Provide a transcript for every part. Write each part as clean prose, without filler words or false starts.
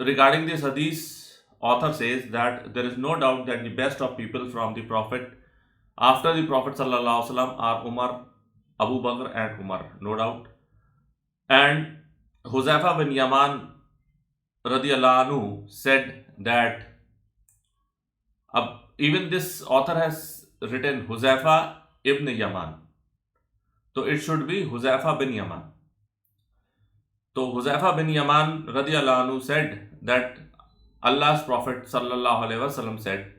regarding this hadith, author says that there is no doubt that the best of people from the Prophet after the Prophet sallallahu alaihi wasallam are Umar, Abu Bakr and Umar, no doubt. And Huzaifa bin Yaman radiyallahu anhu said that even this author has written Huzaifa ibn Yaman, so it should be Huzaifa bin Yaman. So Huzaifa bin Yaman radiyallahu anhu said that Allah's Prophet sallallahu alaihi wasallam said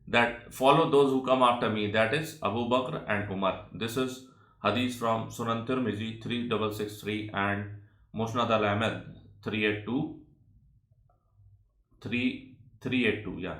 that follow those who come after me, that is Abu Bakr and Umar. This is hadith from Sunan Tirmizi 3663 and Musnad al-Ahmad 382. Yeah.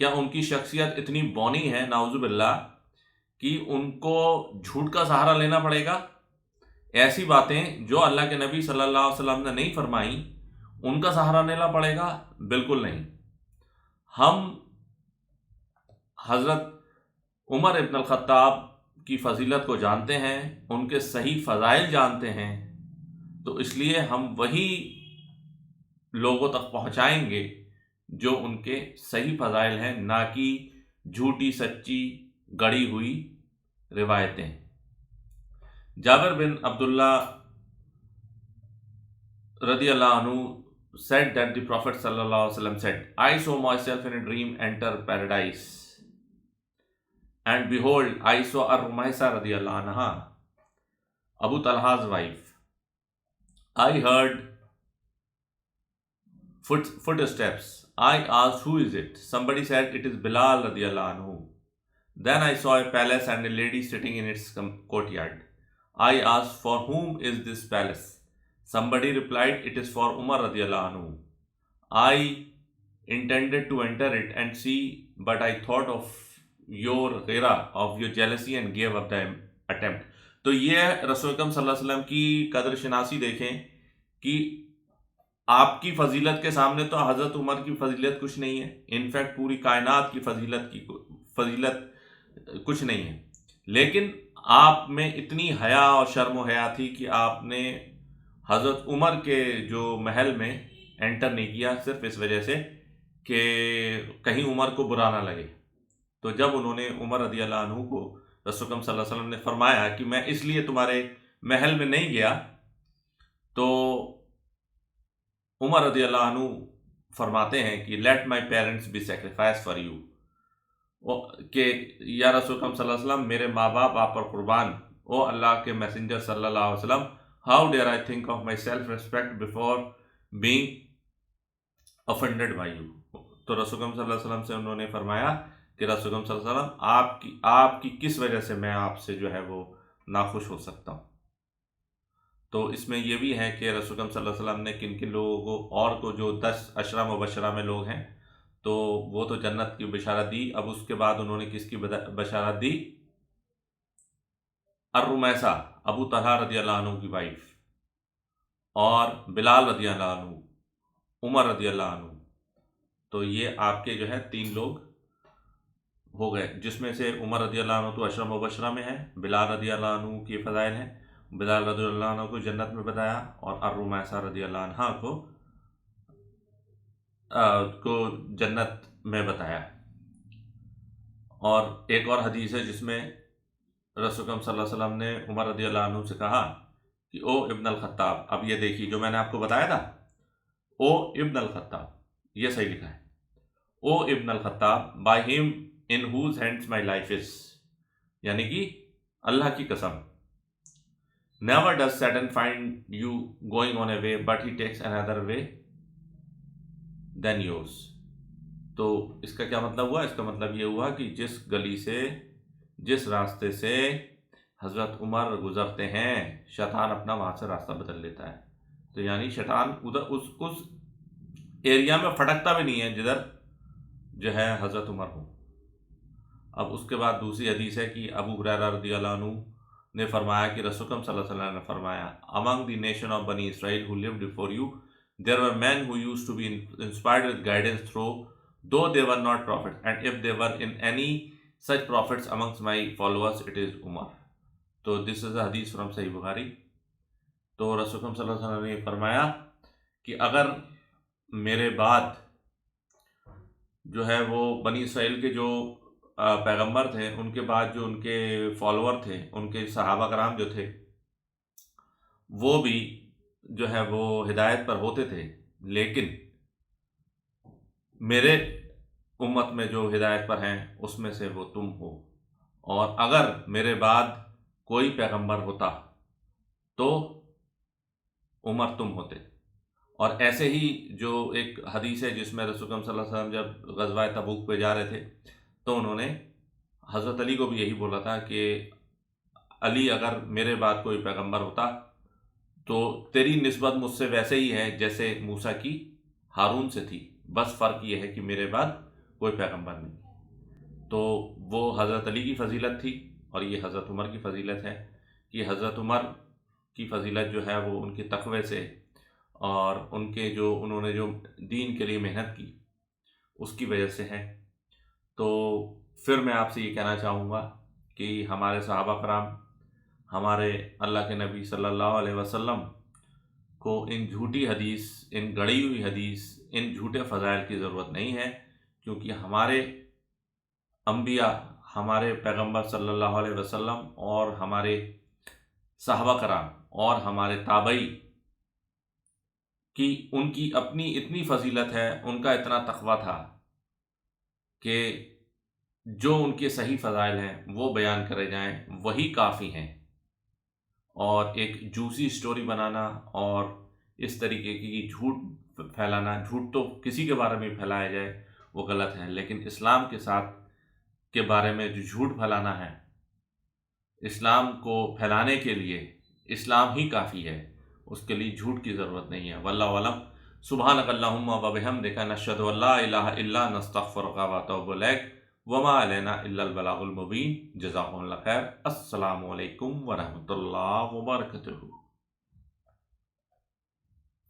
کیا ان کی شخصیت اتنی بونی ہے نعوذ باللہ کہ ان کو جھوٹ کا سہارا لینا پڑے گا؟ ایسی باتیں جو اللہ کے نبی صلی اللہ علیہ وسلم نے نہیں فرمائی ان کا سہارا لینا پڑے گا؟ بالکل نہیں۔ ہم حضرت عمر ابن الخطاب کی فضیلت کو جانتے ہیں، ان کے صحیح فضائل جانتے ہیں، تو اس لیے ہم وہی لوگوں تک پہنچائیں گے جو ان کے صحیح فضائل ہیں، نہ کہ جھوٹی سچی گڑی ہوئی روایتیں۔ جابر بن عبداللہ رضی اللہ عنہ said that the Prophet sallallahu alaihi wasallam said, I saw myself in a dream enter paradise, and behold, I saw Ar-Rumaysa radiyallahu anha, Abu Talha's wife. I heard footsteps. I asked, who is it? Somebody said, it is Bilal radiyallahu anhu. Then I saw a palace and a lady sitting in its courtyard. I asked, for whom is this palace? Somebody replied, it is for Umar radiyallahu anhu. I intended to enter it and see, but I thought of your ghira, of your jealousy, and gave up the attempt. تو یہ رسول اکرم صلی اللہ علیہ وسلم کی قدر شناسی دیکھیں کہ آپ کی فضیلت کے سامنے تو حضرت عمر کی فضیلت کچھ نہیں ہے، انفیکٹ پوری کائنات کی فضیلت کچھ نہیں ہے، لیکن آپ میں اتنی حیا اور شرم و حیا تھی کہ آپ نے حضرت عمر کے جو محل میں انٹر نہیں کیا، صرف اس وجہ سے کہ کہیں عمر کو برا نہ لگے۔ تو جب انہوں نے عمر رضی اللہ عنہ کو رسول اکرم صلی اللہ علیہ وسلم نے فرمایا کہ میں اس لیے تمہارے محل میں نہیں گیا، تو عمر رضی اللہ عنہ فرماتے ہیں کہ let my parents be sacrifice for you, کہ یا رسول اکرم صلی اللہ علیہ وسلم میرے ماں باپ آپ پر قربان، او اللہ کے میسنجر صلی اللہ علیہ وسلم، how dare I think of my self-respect before being offended by you۔ تو رسول اکرم صلی اللہ علیہ وسلم سے انہوں نے فرمایا کہ رسول اکرم صلی اللہ علیہ وسلم آپ کی کس وجہ سے میں آپ سے جو ہے وہ ناخوش ہو سکتا ہوں۔ تو اس میں یہ بھی ہے کہ رسول اکرم صلی اللہ علیہ وسلم نے کن کن لوگوں کو، اور کو جو 10 عشرہ مبشرہ میں لوگ ہیں تو وہ تو جنت کی بشارت دی، اب اس کے بعد انہوں نے کس کی بشارت دی؟ الرمیسہ، ابو طلحہ رضی اللہ عنہ کی وائف، اور بلال رضی اللہ عنہ، عمر رضی اللہ عنہ۔ تو یہ آپ کے جو ہے 3 لوگ ہو گئے، جس میں سے عمر رضی اللہ عنہ تو عشرہ مبشرہ میں ہے، بلال رضی اللہ عنہ کی فضائل ہیں، بلال رضی اللہ عنہ کو جنت میں بتایا، اور الرمیسہ رضی اللہ عنہ کو جنت میں بتایا۔ اور ایک اور حدیث ہے جس میں رسول اکرم صلی اللہ علیہ وسلم نے عمر رضی اللہ عنہ سے کہا کہ او ابن الخطاب، اب یہ دیکھیے جو میں نے آپ کو بتایا تھا، او ابن الخطاب، یہ صحیح لکھا ہے، او ابن الخطاب، by him in whose hands my life is, یعنی کہ اللہ کی قسم، never does Satan find you going on a way but he takes another way than yours. تو اس کا کیا مطلب ہوا؟ اس کا مطلب یہ ہوا کہ جس گلی سے، جس راستے سے حضرت عمر گزرتے ہیں، شیطان اپنا وہاں سے راستہ بدل لیتا ہے۔ تو یعنی شیطان ادھر اس ایریا میں پھٹکتا بھی نہیں ہے جدھر جو ہے حضرت عمر ہو۔ اب اس کے بعد دوسری حدیث ہے کہ ابو ہریرہ رضی اللہ عنہ نے فرمایا کہ رسول اکرم صلی اللہ علیہ وسلم نے فرمایا، among the nation of Bani Israel who lived before you, there were men who used to be inspired with guidance through, though they were not prophets, and if they were in any such prophets amongst my followers, it is Umar۔ تو this is a hadith from صحیح بخاری۔ تو رسول اکرم صلی اللہ علیہ وسلم نے فرمایا کہ اگر میرے بعد جو ہے وہ بنی اسرائیل کے جو پیغمبر تھے، ان کے بعد جو ان کے فالوور تھے، ان کے صحابہ کرام جو تھے، وہ بھی جو ہے وہ ہدایت پر ہوتے تھے، لیکن میرے امت میں جو ہدایت پر ہیں اس میں سے وہ تم ہو، اور اگر میرے بعد کوئی پیغمبر ہوتا تو عمر تم ہوتے۔ اور ایسے ہی جو ایک حدیث ہے جس میں رسول اکرم صلی اللہ علیہ وسلم جب غزوہ تبوک پہ جا رہے تھے تو انہوں نے حضرت علی کو بھی یہی بولا تھا کہ علی، اگر میرے بعد کوئی پیغمبر ہوتا تو تیری نسبت مجھ سے ویسے ہی ہے جیسے موسیٰ کی ہارون سے تھی، بس فرق یہ ہے کہ میرے بعد کوئی پیغمبر نہیں۔ تو وہ حضرت علی کی فضیلت تھی اور یہ حضرت عمر کی فضیلت ہے۔ کہ حضرت عمر کی فضیلت جو ہے وہ ان کے تقوی سے اور ان کے انہوں نے جو دین کے لیے محنت کی اس کی وجہ سے ہے۔ تو پھر میں آپ سے یہ کہنا چاہوں گا کہ ہمارے صحابہ کرام، ہمارے اللہ کے نبی صلی اللہ علیہ وسلم کو ان جھوٹی حدیث، ان گڑی ہوئی حدیث، ان جھوٹے فضائل کی ضرورت نہیں ہے، کیونکہ ہمارے انبیاء، ہمارے پیغمبر صلی اللہ علیہ وسلم اور ہمارے صحابہ کرام اور ہمارے تابعی کی ان کی اپنی اتنی فضیلت ہے، ان کا اتنا تقویٰ تھا کہ جو ان کے صحیح فضائل ہیں وہ بیان کرے جائیں وہی کافی ہیں۔ اور ایک جوسی سٹوری بنانا اور اس طریقے کی جھوٹ پھیلانا، جھوٹ تو کسی کے بارے میں پھیلایا جائے وہ غلط ہے، لیکن اسلام کے بارے میں جو جھوٹ پھیلانا ہے، اسلام کو پھیلانے کے لیے اسلام ہی کافی ہے، اس کے لیے جھوٹ کی ضرورت نہیں ہے۔ واللہ اعلم۔ سبحانک اللہم و بحمدک، نشہد ان لا الہ الا انت، نستغفرک و نتوب الیک، وما علینا الا البلاغ المبین۔ جزاکم اللہ خیر۔ السلام علیکم ورحمۃ اللہ وبرکاتہ۔